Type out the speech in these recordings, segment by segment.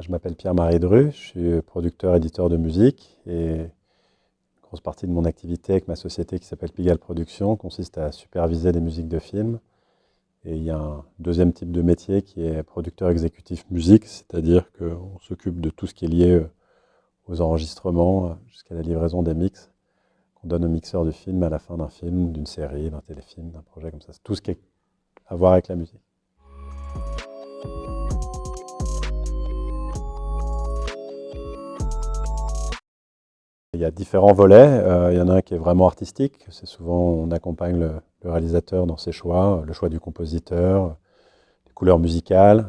Je m'appelle Pierre-Marie Dru, je suis producteur-éditeur de musique et une grosse partie de mon activité avec ma société qui s'appelle Pigalle Productions consiste à superviser des musiques de films. Et il y a un deuxième type de métier qui est producteur exécutif musique, c'est-à-dire qu'on s'occupe de tout ce qui est lié aux enregistrements jusqu'à la livraison des mix qu'on donne au mixeur du film à la fin d'un film, d'une série, d'un téléfilm, d'un projet comme ça. C'est tout ce qui est à voir avec la musique. Il y a différents volets. Il y en a un qui est vraiment artistique. C'est souvent, on accompagne le réalisateur dans ses choix, le choix du compositeur, les couleurs musicales,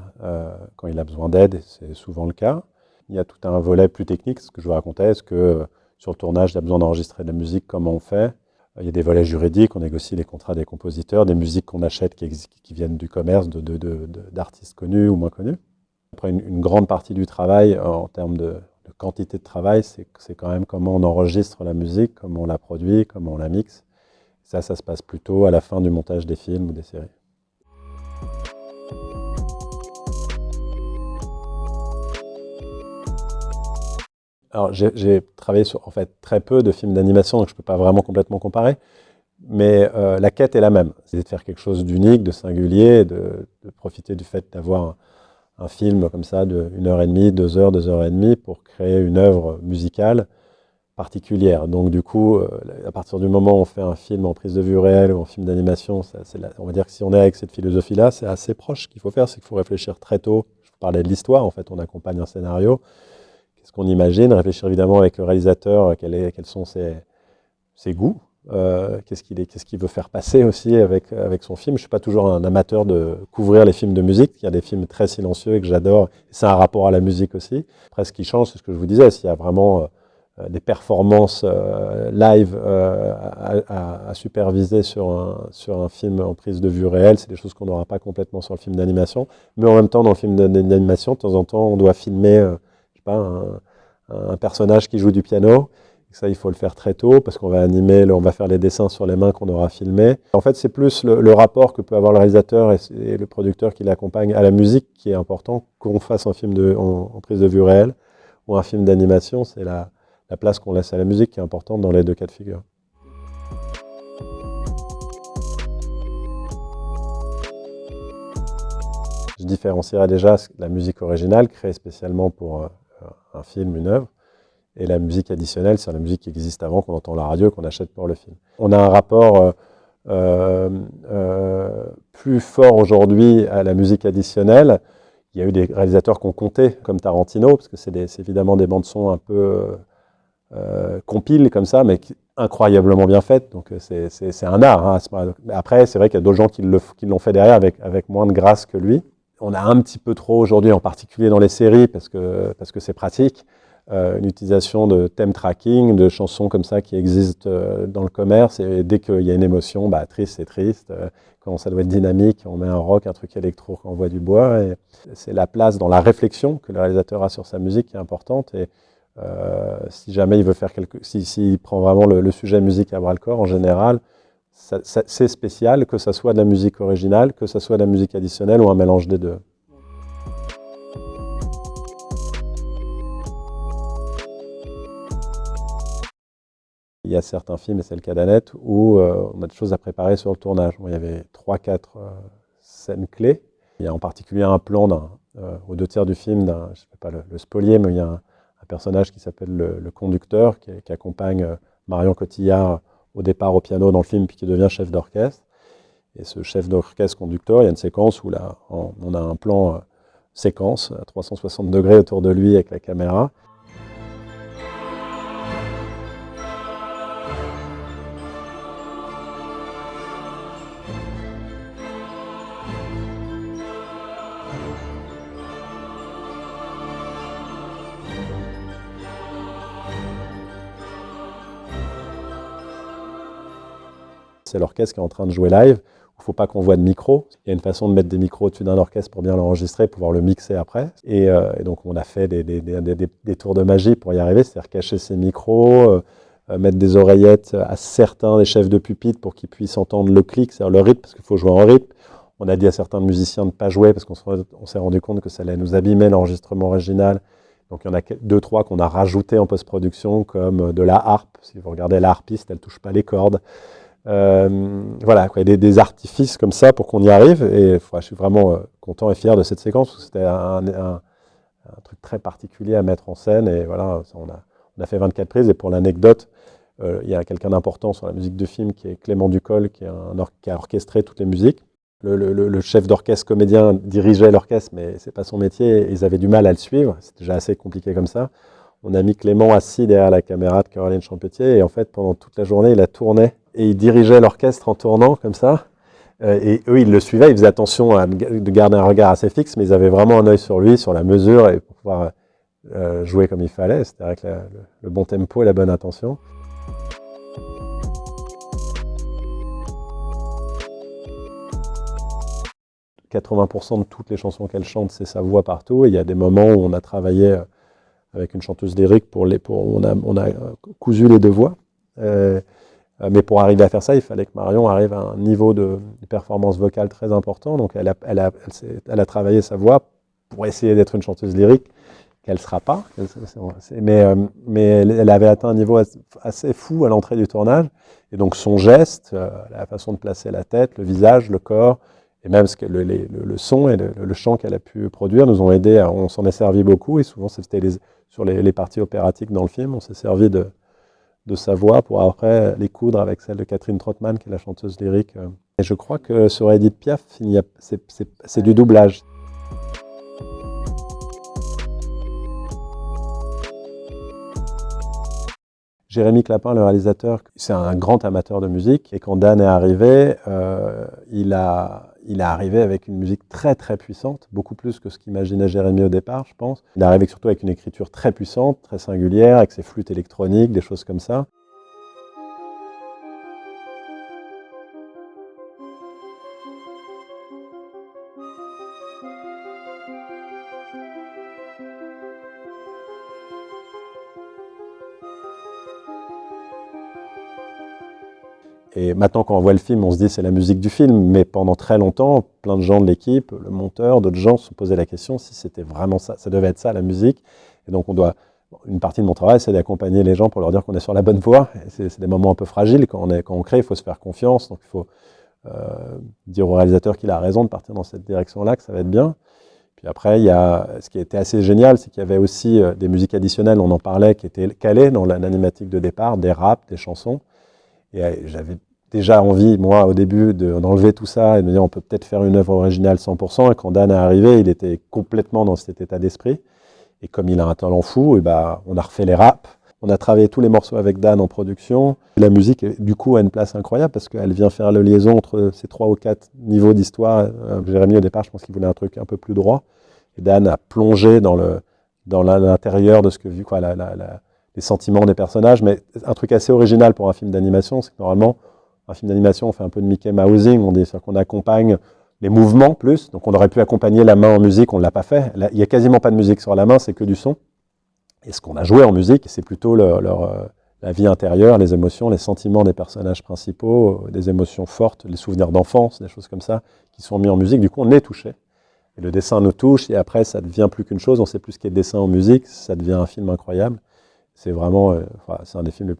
quand il a besoin d'aide, c'est souvent le cas. Il y a tout un volet plus technique, ce que je vous racontais. Est-ce que sur le tournage, il y a besoin d'enregistrer de la musique, comment on fait? Il y a des volets juridiques, on négocie les contrats des compositeurs, des musiques qu'on achète qui viennent du commerce, d'artistes connus ou moins connus. Après, une grande partie du travail, en termes de quantité de travail, c'est quand même comment on enregistre la musique, comment on la produit, comment on la mixe. Ça se passe plutôt à la fin du montage des films ou des séries. Alors, j'ai travaillé sur en fait, très peu de films d'animation, donc je ne peux pas vraiment complètement comparer. Mais la quête est la même. C'est de faire quelque chose d'unique, de singulier, de profiter du fait d'avoir un film comme ça de 1h30, 2 heures, 2 heures et demie pour créer une œuvre musicale particulière. Donc du coup, à partir du moment où on fait un film en prise de vue réelle ou en film d'animation, on va dire que si on est avec cette philosophie-là, c'est assez proche. Ce qu'il faut faire, c'est qu'il faut réfléchir très tôt. Je parlais de l'histoire, en fait, on accompagne un scénario. Qu'est-ce qu'on imagine? Réfléchir évidemment avec le réalisateur, quels sont ses goûts. Qu'est-ce qu'il veut faire passer aussi avec son film. Je ne suis pas toujours un amateur de couvrir les films de musique. Il y a des films très silencieux et que j'adore. C'est un rapport à la musique aussi. Après, ce qui change, c'est ce que je vous disais. S'il y a vraiment des performances live à superviser sur un film en prise de vue réelle, c'est des choses qu'on n'aura pas complètement sur le film d'animation. Mais en même temps, dans le film d'animation, de temps en temps, on doit filmer je sais pas, un personnage qui joue du piano. Et ça, il faut le faire très tôt parce qu'on va animer, on va faire les dessins sur les mains qu'on aura filmés. En fait, c'est plus le rapport que peut avoir le réalisateur et le producteur qui l'accompagne à la musique qui est important, qu'on fasse un film en prise de vue réelle ou un film d'animation. C'est la place qu'on laisse à la musique qui est importante dans les deux cas de figure. Je différencierais déjà la musique originale créée spécialement pour un film, une œuvre, et la musique additionnelle, c'est la musique qui existe avant, qu'on entend à la radio, qu'on achète pour le film. On a un rapport plus fort aujourd'hui à la musique additionnelle. Il y a eu des réalisateurs qui ont compté, comme Tarantino, parce que c'est évidemment des bandes-son un peu compiles comme ça, mais incroyablement bien faites. Donc c'est un art. Hein. Après, c'est vrai qu'il y a d'autres gens qui l'ont fait derrière avec moins de grâce que lui. On a un petit peu trop aujourd'hui, en particulier dans les séries, parce que c'est pratique, une utilisation de thème tracking, de chansons comme ça qui existent dans le commerce. Et dès qu'il y a une émotion, triste, c'est triste. Quand ça doit être dynamique, on met un rock, un truc électro, quand on voit du bois. Et c'est la place dans la réflexion que le réalisateur a sur sa musique qui est importante. Et si jamais il veut faire s'il prend vraiment le sujet musique à bras-le-corps, en général, c'est spécial, que ça soit de la musique originale, que ça soit de la musique additionnelle ou un mélange des deux. Il y a certains films, et c'est le cas d'Annette, où on a des choses à préparer sur le tournage. Bon, il y avait 3-4 scènes clés. Il y a en particulier un plan aux 2 tiers du film, je ne vais pas le spolier, mais il y a un personnage qui s'appelle le conducteur, qui accompagne Marion Cotillard au départ au piano dans le film, puis qui devient chef d'orchestre. Et ce chef d'orchestre conducteur, il y a une séquence où là, on a un plan séquence à 360 degrés autour de lui avec la caméra. C'est l'orchestre qui est en train de jouer live, il ne faut pas qu'on voit de micro. Il y a une façon de mettre des micros au-dessus d'un orchestre pour bien l'enregistrer, pouvoir le mixer après. Et donc on a fait des tours de magie pour y arriver, c'est-à-dire cacher ces micros, mettre des oreillettes à certains des chefs de pupitre pour qu'ils puissent entendre le clic, c'est-à-dire le rythme, parce qu'il faut jouer en rythme. On a dit à certains musiciens de ne pas jouer parce qu'on s'est rendu compte que ça allait nous abîmer l'enregistrement original. Donc il y en a 2-3 qu'on a rajoutés en post-production, comme de la harpe. Si vous regardez la harpiste, elle ne touche pas les cordes. Voilà, quoi, des artifices comme ça pour qu'on y arrive. Et je suis vraiment content et fier de cette séquence, parce que c'était un truc très particulier à mettre en scène. Et voilà, on a fait 24 prises. Et pour l'anecdote, il y a quelqu'un d'important sur la musique de film qui est Clément Ducol, qui a orchestré toutes les musiques. Le chef d'orchestre comédien dirigeait l'orchestre, mais c'est pas son métier, et ils avaient du mal à le suivre, c'est déjà assez compliqué comme ça. On a mis Clément assis derrière la caméra de Caroline Champetier, et en fait, pendant toute la journée, il a tourné, et il dirigeait l'orchestre en tournant comme ça, et eux, ils le suivaient, ils faisaient attention de garder un regard assez fixe, mais ils avaient vraiment un œil sur lui, sur la mesure, et pour pouvoir jouer comme il fallait, c'était avec le bon tempo et la bonne attention. « 80% de toutes les chansons qu'elle chante, c'est sa voix partout. Et il y a des moments où on a travaillé avec une chanteuse lyrique, on a cousu les deux voix. Mais pour arriver à faire ça, il fallait que Marion arrive à un niveau de performance vocale très important. Donc elle a travaillé sa voix pour essayer d'être une chanteuse lyrique, qu'elle ne sera pas. Mais elle avait atteint un niveau assez fou à l'entrée du tournage. Et donc son geste, la façon de placer la tête, le visage, le corps, et même le son et le chant qu'elle a pu produire nous ont aidés. On s'en est servi beaucoup, et souvent c'était sur les parties opératiques dans le film, on s'est servi de sa voix pour après les coudre avec celle de Catherine Trottmann, qui est la chanteuse lyrique. Et je crois que sur Edith Piaf, c'est du doublage. Jérémy Clapin, le réalisateur, c'est un grand amateur de musique, et quand Dan est arrivé, il est arrivé avec une musique très très puissante, beaucoup plus que ce qu'imaginait Jérémy au départ, je pense. Il est arrivé surtout avec une écriture très puissante, très singulière, avec ses flûtes électroniques, des choses comme ça. Et maintenant, quand on voit le film, on se dit c'est la musique du film, mais pendant très longtemps, plein de gens de l'équipe, le monteur, d'autres gens se sont posé la question si c'était vraiment ça, ça devait être ça la musique. Et donc une partie de mon travail, c'est d'accompagner les gens pour leur dire qu'on est sur la bonne voie. C'est des moments un peu fragiles quand on crée, il faut se faire confiance, donc il faut dire au réalisateur qu'il a raison de partir dans cette direction-là, que ça va être bien. Puis après, ce qui était assez génial, c'est qu'il y avait aussi des musiques additionnelles, on en parlait, qui étaient calées dans l'animatique de départ, des raps, des chansons. Et j'avais déjà envie, moi, au début, d'enlever tout ça et de me dire on peut peut-être faire une œuvre originale 100%. Et quand Dan est arrivé, il était complètement dans cet état d'esprit. Et comme il a un talent fou, et on a refait les raps. On a travaillé tous les morceaux avec Dan en production. Et la musique, du coup, a une place incroyable parce qu'elle vient faire la liaison entre ces 3 ou 4 niveaux d'histoire. Jérémy, au départ, je pense qu'il voulait un truc un peu plus droit. Et Dan a plongé dans l'intérieur de ce que les sentiments des personnages. Mais un truc assez original pour un film d'animation, c'est que normalement, un film d'animation, on fait un peu de Mickey Mousing, c'est-à-dire qu'on accompagne les mouvements plus. Donc on aurait pu accompagner la main en musique, on ne l'a pas fait. Là, il n'y a quasiment pas de musique sur la main, c'est que du son. Et ce qu'on a joué en musique, c'est plutôt la vie intérieure, les émotions, les sentiments des personnages principaux, des émotions fortes, les souvenirs d'enfance, des choses comme ça, qui sont mis en musique. Du coup, on est touché. Et le dessin nous touche, et après, ça ne devient plus qu'une chose. On ne sait plus ce qu'est le dessin en musique, ça devient un film incroyable. C'est vraiment, c'est un des films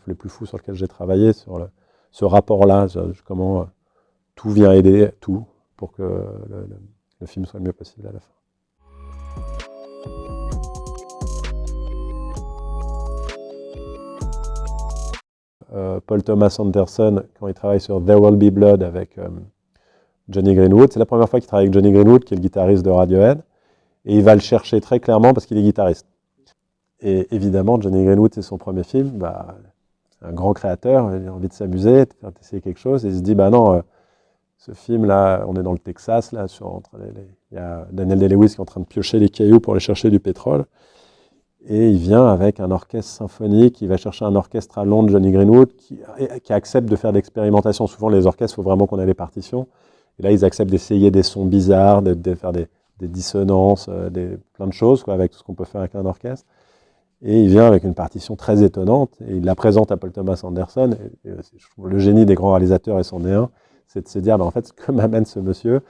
les plus fous sur lesquels j'ai travaillé, sur ce rapport-là, comment tout vient aider tout pour que le film soit le mieux possible à la fin. Paul Thomas Anderson, quand il travaille sur There Will Be Blood avec Johnny Greenwood, c'est la première fois qu'il travaille avec Johnny Greenwood, qui est le guitariste de Radiohead, et il va le chercher très clairement parce qu'il est guitariste. Et évidemment, Johnny Greenwood, c'est son premier film, c'est un grand créateur, il a envie de s'amuser, de faire essayer quelque chose, et il se dit, non, ce film-là, on est dans le Texas, là, il y a Daniel Day-Lewis qui est en train de piocher les cailloux pour aller chercher du pétrole, et il vient avec un orchestre symphonique, il va chercher un orchestre à Londres, Johnny Greenwood, qui accepte de faire d'expérimentation. Souvent, les orchestres, il faut vraiment qu'on ait les partitions, et là, ils acceptent d'essayer des sons bizarres, de faire des dissonances, plein de choses, avec tout ce qu'on peut faire avec un orchestre. Et il vient avec une partition très étonnante, et il la présente à Paul Thomas Anderson. Et le génie des grands réalisateurs, et c'en est un, c'est de se dire, en fait, ce que m'amène ce monsieur,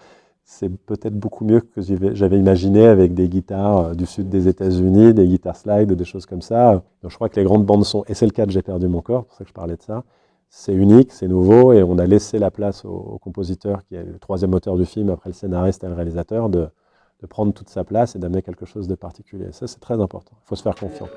c'est peut-être beaucoup mieux que j'avais imaginé avec des guitares du sud des États-Unis, des guitares slide, des choses comme ça. Donc je crois que les grandes bandes son, et c'est le cas de J'ai perdu mon corps, c'est pour ça que je parlais de ça, c'est unique, c'est nouveau, et on a laissé la place au compositeur, qui est le troisième auteur du film, après le scénariste et le réalisateur, de prendre toute sa place et d'amener quelque chose de particulier. Ça, c'est très important. Il faut se faire confiance.